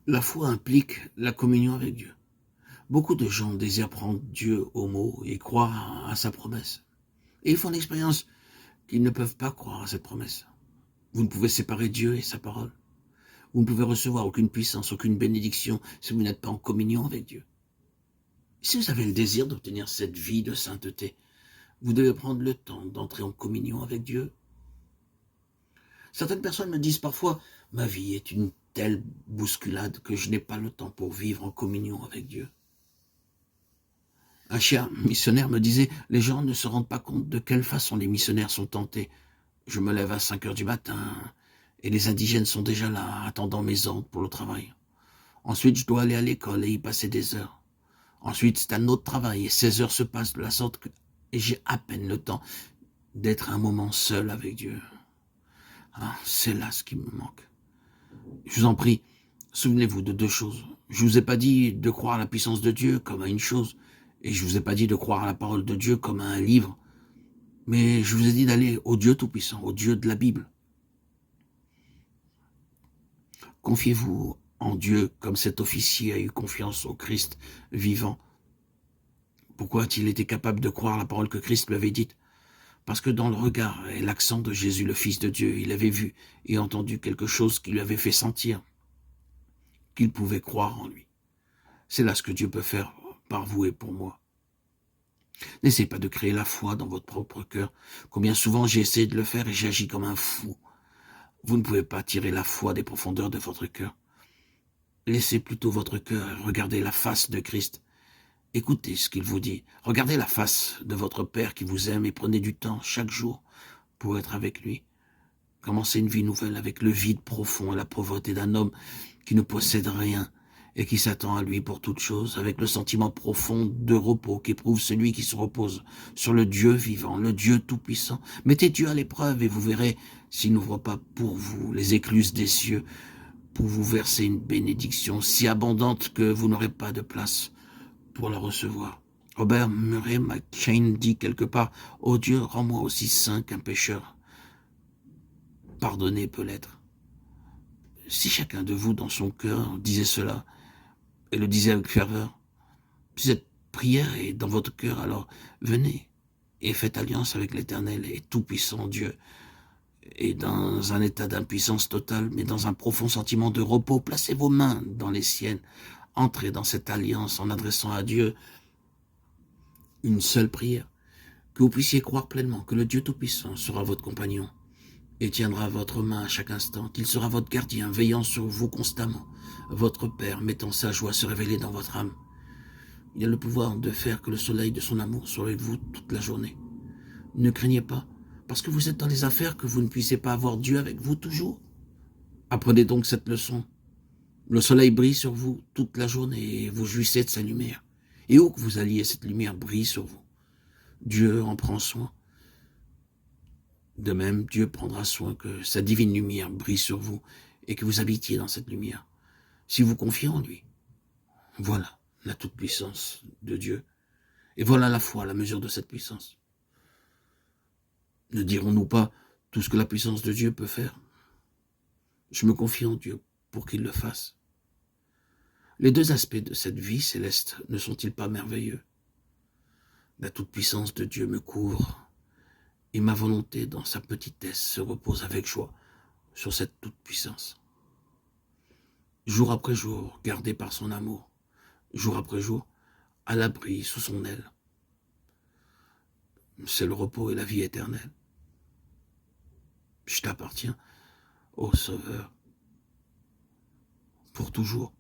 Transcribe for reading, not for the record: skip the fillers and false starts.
La foi implique la communion avec Dieu. Beaucoup de gens désirent prendre Dieu au mot et croire à sa promesse. Et ils font l'expérience qu'ils ne peuvent pas croire à cette promesse. Vous ne pouvez séparer Dieu et sa parole. Vous ne pouvez recevoir aucune puissance, aucune bénédiction si vous n'êtes pas en communion avec Dieu. Si vous avez le désir d'obtenir cette vie de sainteté, vous devez prendre le temps d'entrer en communion avec Dieu. Certaines personnes me disent parfois, ma vie est une telle bousculade que je n'ai pas le temps pour vivre en communion avec Dieu. Un cher missionnaire me disait, les gens ne se rendent pas compte de quelle façon les missionnaires sont tentés. Je me lève à 5 heures du matin et les indigènes sont déjà là, attendant mes ordres pour le travail. Ensuite, je dois aller à l'école et y passer des heures. Ensuite, c'est un autre travail et 16 heures se passent de la sorte que j'ai à peine le temps d'être un moment seul avec Dieu. Ah, c'est là ce qui me manque. Je vous en prie, souvenez-vous de deux choses. Je vous ai pas dit de croire à la puissance de Dieu comme à une chose, et je vous ai pas dit de croire à la parole de Dieu comme à un livre, mais je vous ai dit d'aller au Dieu Tout-Puissant, au Dieu de la Bible. Confiez-vous en Dieu comme cet officier a eu confiance au Christ vivant. Pourquoi a-t-il été capable de croire la parole que Christ lui avait dite? Parce que dans le regard et l'accent de Jésus, le Fils de Dieu, il avait vu et entendu quelque chose qui lui avait fait sentir qu'il pouvait croire en lui. C'est là ce que Dieu peut faire par vous et pour moi. N'essayez pas de créer la foi dans votre propre cœur. Combien souvent j'ai essayé de le faire et j'ai agi comme un fou. Vous ne pouvez pas tirer la foi des profondeurs de votre cœur. Laissez plutôt votre cœur regarder la face de Christ. Écoutez ce qu'il vous dit. Regardez la face de votre Père qui vous aime et prenez du temps chaque jour pour être avec lui. Commencez une vie nouvelle avec le vide profond et la pauvreté d'un homme qui ne possède rien et qui s'attend à lui pour toute chose, avec le sentiment profond de repos qu'éprouve celui qui se repose sur le Dieu vivant, le Dieu tout-puissant. Mettez Dieu à l'épreuve et vous verrez s'il n'ouvre pas pour vous les écluses des cieux pour vous verser une bénédiction si abondante que vous n'aurez pas de place pour la recevoir. Robert Murray McCheyne dit quelque part, « Oh Dieu, rends-moi aussi saint qu'un pécheur. Pardonner peut l'être. » Si chacun de vous dans son cœur disait cela, et le disait avec ferveur, si cette prière est dans votre cœur, alors venez et faites alliance avec l'Éternel et tout-puissant Dieu. Et dans un état d'impuissance totale, mais dans un profond sentiment de repos, placez vos mains dans les siennes. Entrez dans cette alliance en adressant à Dieu une seule prière. Que vous puissiez croire pleinement que le Dieu Tout-Puissant sera votre compagnon et tiendra votre main à chaque instant, qu'il sera votre gardien, veillant sur vous constamment, votre Père mettant sa joie se révéler dans votre âme. Il a le pouvoir de faire que le soleil de son amour soit avec vous toute la journée. Ne craignez pas, parce que vous êtes dans les affaires, que vous ne puissiez pas avoir Dieu avec vous toujours. Apprenez donc cette leçon. Le soleil brille sur vous toute la journée et vous jouissez de sa lumière. Et où que vous alliez, cette lumière brille sur vous. Dieu en prend soin. De même, Dieu prendra soin que sa divine lumière brille sur vous et que vous habitiez dans cette lumière. Si vous confiez en lui, voilà la toute-puissance de Dieu. Et voilà la foi, la mesure de cette puissance. Ne dirons-nous pas tout ce que la puissance de Dieu peut faire? Je me confie en Dieu pour qu'il le fasse. Les deux aspects de cette vie céleste ne sont-ils pas merveilleux? La toute-puissance de Dieu me couvre et ma volonté dans sa petitesse se repose avec joie sur cette toute-puissance. Jour après jour, gardé par son amour, jour après jour, à l'abri sous son aile. C'est le repos et la vie éternelle. Je t'appartiens, ô Sauveur, pour toujours.